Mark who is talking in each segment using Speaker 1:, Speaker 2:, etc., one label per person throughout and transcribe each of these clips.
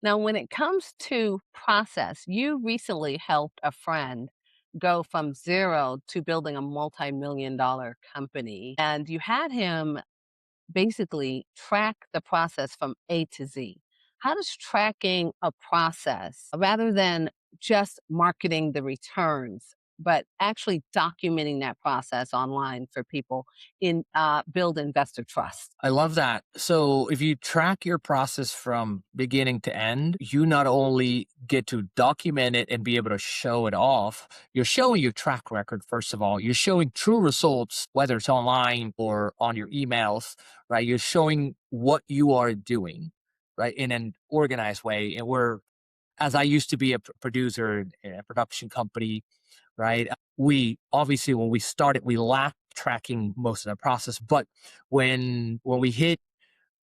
Speaker 1: Now, when it comes to process, you recently helped a friend go from zero to building a multi-million dollar company, and you had him basically track the process from A to Z. How does tracking a process, rather than just marketing the returns, but actually documenting that process online for people build investor trust?
Speaker 2: I love that. So if you track your process from beginning to end, you not only get to document it and be able to show it off, you're showing your track record, first of all. You're showing true results, whether it's online or on your emails, right? You're showing what you are doing, right? In an organized way. And as I used to be a producer in a production company, right? We obviously, when we started, we lacked tracking most of the process, but when we hit,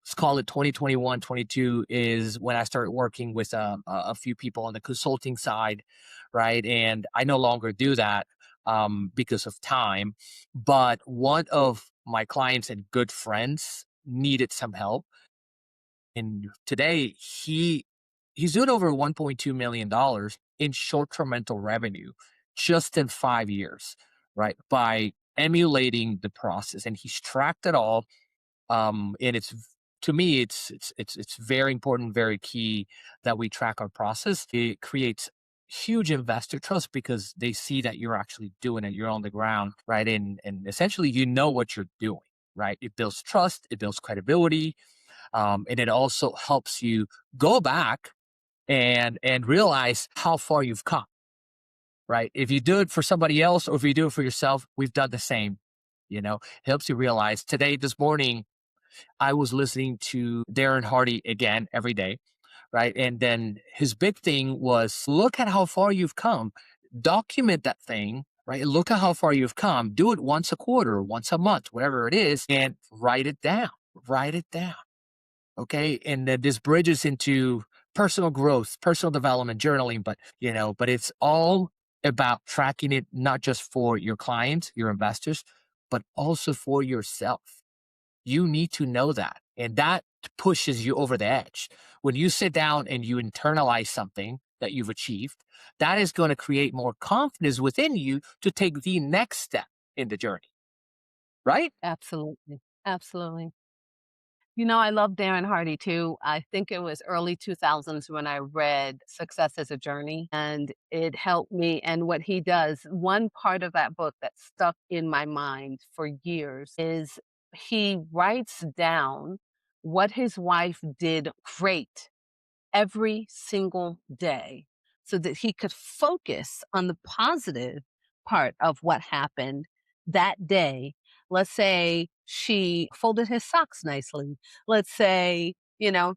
Speaker 2: let's call it 2021, 22, is when I started working with a few people on the consulting side, right? And I no longer do that because of time. But one of my clients and good friends needed some help, and today he's doing over $1.2 million in short-term rental revenue just in 5 years, right? By emulating the process, and he's tracked it all. And to me, it's very important, very key that we track our process. It creates huge investor trust because they see that you're actually doing it. You're on the ground, right? And essentially, you know what you're doing, right? It builds trust, it builds credibility, and it also helps you go back and realize how far you've come, right? If you do it for somebody else or if you do it for yourself, we've done the same. It helps you realize. This morning, I was listening to Darren Hardy again every day, right? And then his big thing was, look at how far you've come, document that thing, right? Look at how far you've come. Do it once a quarter, once a month, whatever it is, and write it down. Write it down. Okay. And then this bridges into personal growth, personal development, journaling, but it's all about tracking it, not just for your clients, your investors, but also for yourself. You need to know that. And that pushes you over the edge. When you sit down and you internalize something that you've achieved, that is going to create more confidence within you to take the next step in the journey, right?
Speaker 1: Absolutely. Absolutely. I love Darren Hardy too. I think it was early 2000s when I read Success is a Journey, and it helped me. And what he does, one part of that book that stuck in my mind for years is he writes down what his wife did great every single day so that he could focus on the positive part of what happened that day. Let's say she folded his socks nicely. Let's say,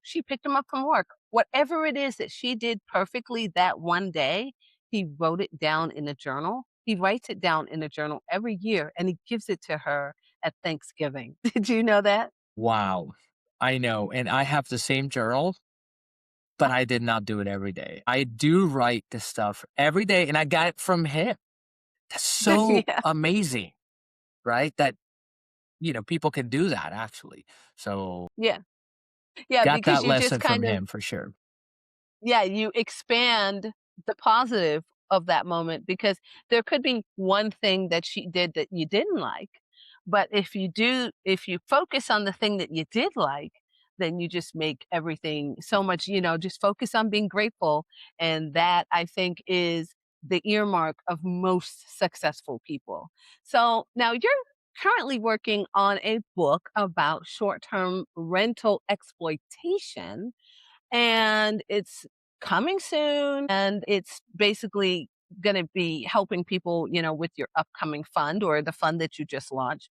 Speaker 1: she picked him up from work. Whatever it is that she did perfectly that one day, he wrote it down in a journal. He writes it down in a journal every year and he gives it to her at Thanksgiving. Did you know that?
Speaker 2: Wow. I know. And I have the same journal, but I did not do it every day. I do write this stuff every day, and I got it from him. That's so
Speaker 1: Yeah.
Speaker 2: amazing, right? That, people can do that actually. So
Speaker 1: Yeah. Yeah,
Speaker 2: got
Speaker 1: because
Speaker 2: that
Speaker 1: you just
Speaker 2: lesson from
Speaker 1: kind of
Speaker 2: him for sure.
Speaker 1: yeah, you expand the positive of that moment because there could be one thing that she did that you didn't like, but if you focus on the thing that you did like, then you just make everything so much, just focus on being grateful, and that I think is the earmark of most successful people. So, now you're currently working on a book about short-term rental exploitation, and it's coming soon, and it's basically going to be helping people, with your upcoming fund or the fund that you just launched.